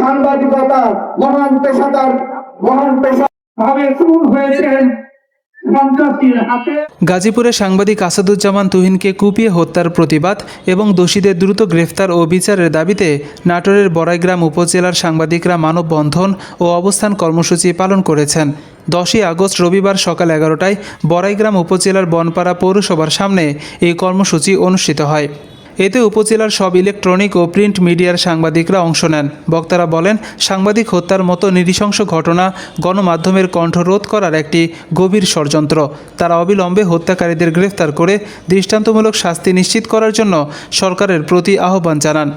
সাংবাদিকতা মহান পেশাদার ভাবে খুন হয়েছেন সন্ত্রাসীর হাতে। গাজীপুরে সাংবাদিক আসাদুজ্জামান তুহিনকে কুপিয়ে হত্যার প্রতিবাদ এবং দোষীদের দ্রুত গ্রেফতার ও বিচারের দাবিতে নাটোরের বড়াইগ্রাম উপজেলার সাংবাদিকরা মানববন্ধন ও অবস্থান কর্মসূচি পালন করেছেন। 10ই আগস্ট রবিবার সকাল 11টায় বড়াইগ্রাম উপজেলার বনপাড়া পৌরসভার সামনে এই কর্মসূচি অনুষ্ঠিত হয়। এতে উপজেলার সব ইলেকট্রনিক ও প্রিন্ট মিডিয়ার সাংবাদিকরা অংশ নেন। বক্তারা বলেন, সাংবাদিক হত্যার মতো নৃশংস ঘটনা গণমাধ্যমের কণ্ঠ রোধ করার একটি গভীর ষড়যন্ত্র। তারা অবিলম্বে হত্যাকারীদের গ্রেফতার করে দৃষ্টান্তমূলক শাস্তি নিশ্চিত করার জন্য সরকারের প্রতি আহ্বান জানান।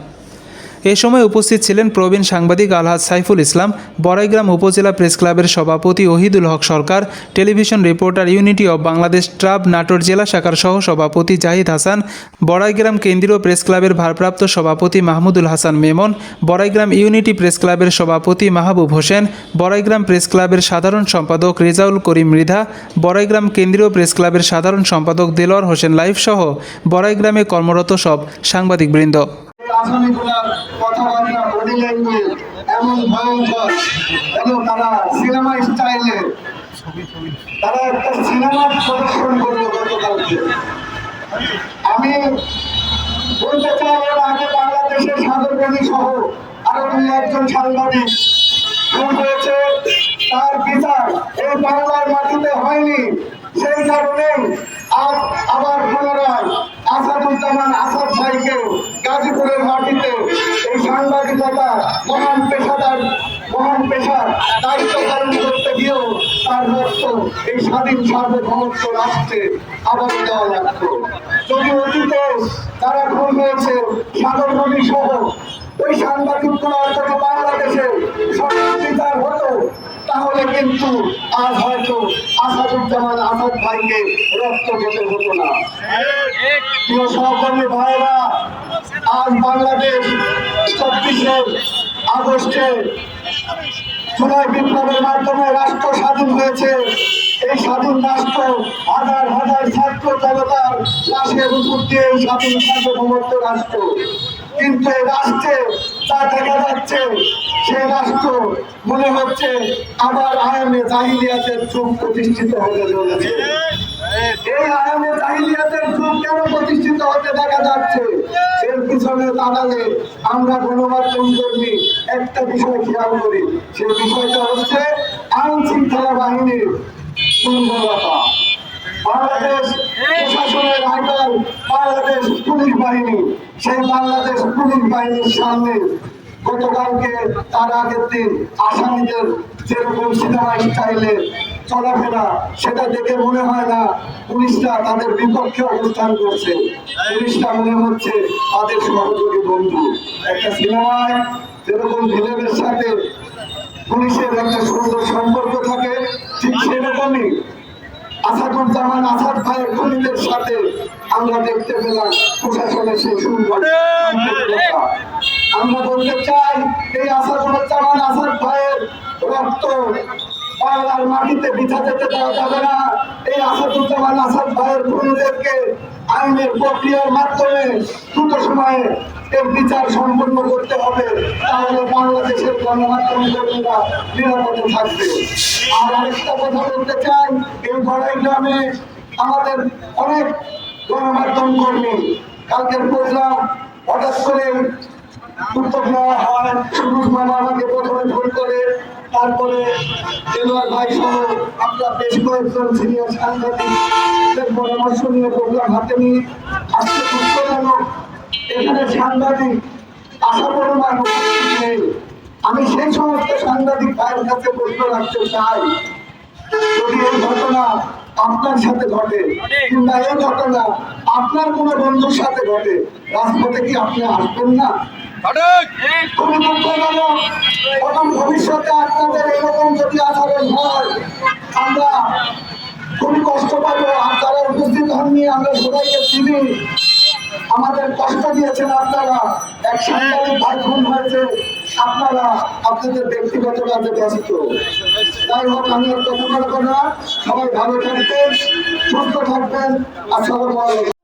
এ সময় উপস্থিত ছিলেন প্রবীণ সাংবাদিক আলহাজ সাইফুল ইসলাম, বড়াইগ্রাম উপজেলা প্রেস ক্লাবের সভাপতি Ohidul Haque Sarkar, television reporter unity of Bangladesh ট্রাব নাটোর জেলা শাখার সহ সভাপতি জাহিদ হাসান, বড়াইগ্রাম কেন্দ্রীয় প্রেস ক্লাবের ভারপ্রাপ্ত সভাপতি মাহমুদুল হাসান মেমন, বড়াইগ্রাম ইউনিটি প্রেস ক্লাবের সভাপতি মাহবুব হোসেন, বড়াইগ্রাম প্রেস ক্লাবের সাধারণ সম্পাদক রেজাউল করিম মৃধা, বড়াইগ্রাম কেন্দ্রীয় প্রেস ক্লাবের সাধারণ সম্পাদক দেলোয়ার হোসেন লাইফ সহ বড়াইগ্রামে কর্মরত সব সাংবাদিকবৃন্দ। আসামিগুলার কথাবার্তা, বডি ল্যাঙ্গুয়েজ এমন ভয়ঙ্কর এবং তারা সিনেমা স্টাইলে তারা একটা সিনেমার প্রদর্শন করলো গতকালকে। আমি বলতে চাই, এর আগে বাংলাদেশের সাগরবাণী সহ আরো 2-1 সাংবাদিক খুন হয়েছে, তার বিচার এই বাংলার মাটিতে হয়নি। সেই কারণে আজ আবার পুনরায় আসাদুজ্জামান আসাদ ভাইকে গাজীপুরের মাটিতে এই সাংবাদিকতা মহান পেশার দায়িত্ব পালন করতে গিয়েও তার রক্ত এই স্বাধীন সার্বভৌমত্ব রাষ্ট্রে আবার দেওয়া লাগতো। যদি অতীতে তারা খুন হয়েছে সাগরবাণী সহ ওই সাংবাদিকগুলোর যদি বাংলাদেশে বিচার হতো, তাহলে কিন্তু আজ হয়তো আসাদুজ্জামান আসাদ ভাইকে রক্ত দিতে হতো না। প্রিয় সহকর্মী ভাইরা, আজ বাংলাদেশ 24শে আগস্টে জুলাই বিপ্লবের মাধ্যমে রাষ্ট্র স্বাধীন হয়েছে। এই স্বাধীন রাষ্ট্র হাজার হাজার ছাত্র জনতার লাশের উপর দিয়ে এই স্বাধীন সার্বভৌমত্ব রাষ্ট্র। কিন্তু এই রাষ্ট্রে যা দেখা যাচ্ছে, সেই রাষ্ট্র মনে হচ্ছে আবার আয়ামে জাহিলিয়াতের যুগ প্রতিষ্ঠিত হতে চলেছে। এই আয়ামে জাহিলিয়াতের যুগ কেন প্রতিষ্ঠিত হতে দেখা যাচ্ছে, এর পিছনে দাঁড়ালে আমরা গণমাধ্যম কর্মী একটা বিষয় খেয়াল করি। সেই বিষয়টা হচ্ছে আইন শৃঙ্খলা বাহিনীর দুর্বলতা। বাংলাদেশ প্রশাসনের আইডল বাংলাদেশ পুলিশ বাহিনী, সেই বাংলাদেশ পুলিশ বাহিনীর সামনে গতকালকে তার আগের দিন আসামিদের যেরকম সিনেমা স্টাইলে চলাফেরা, সেটা দেখে মনে হয় না পুলিশরা তাদের বিপক্ষে অবস্থান করছে। পুলিশরা মনে হচ্ছে তাদের সহযোগী বন্ধু। একটা সিনেমায় যেরকম ভিলেনের সাথে পুলিশের একটা সুন্দর সম্পর্ক থাকে, ঠিক সেরকমই আসাদুজ্জামান আসাদ ভাইয়ের খুনিদের সাথে আমরা দেখতে পেলাম প্রশাসনের সেই সুন্দর। আমরা বলতে চাই, এই আসাদুজ্জামান আসাদ ভাইয়ের রক্ত বাংলার মাটিতে বিছা যেতে দেওয়া যাবে না। এই আসাদুজ্জামান আসাদ ভাইয়ের খুনিদেরকে আইনের প্রক্রিয়ার মাধ্যমে দ্রুত সময়ে এর বিচার সম্পন্ন করতে হবে, তাহলে বাংলাদেশের গণমাধ্যম কর্মীরা নিরাপদে থাকবে। আর আরেকটা কথা বলতে চাই, এই বড়াইগ্রামে আমাদের অনেক গণমাধ্যম কর্মী কালকের প্রোগ্রাম হঠাৎ করে উদ্যোগ নেওয়া হয়। সুরুজ মামা আমাকে প্রথমে ফোন করে, তারপরে দেলোয়ার ভাই সহ আমরা বেশ কয়েকজন সিনিয়র সাংবাদিকদের পরামর্শ নিয়ে প্রোগ্রাম হাতে নিয়ে আজকে দুঃখজনক এখানে সাংবাদিক আশা করুন নেই। আমি সেই সমস্ত সাংবাদিক ভাইয়ের কাছে প্রশ্ন রাখতে চাই, যদি এই ঘটনা আপনার সাথে ঘটে কিংবা এই ঘটনা আপনার কোনো বন্ধুর সাথে ঘটে, রাজপথে কি আপনি আসবেন না? খুবই দুঃখজনক। এখন ভবিষ্যতে আপনাদের এরকম যদি আচরণ হয়, আমরা খুবই কষ্ট পাবো। আর যারা উপস্থিত হননি, আমরা সবাইকে চিনি, আমাদের কষ্ট দিয়েছেন আপনারা। এক সাংবাদিক ভাই খুন হয়েছে, আপনারা আপনাদের ব্যক্তিগত কাজে ব্যস্ত। যাই হোক, আমি আর কথা বলবো না। সবাই ভালো থাকবেন, সুস্থ থাকবেন। আসসালামু আলাইকুম।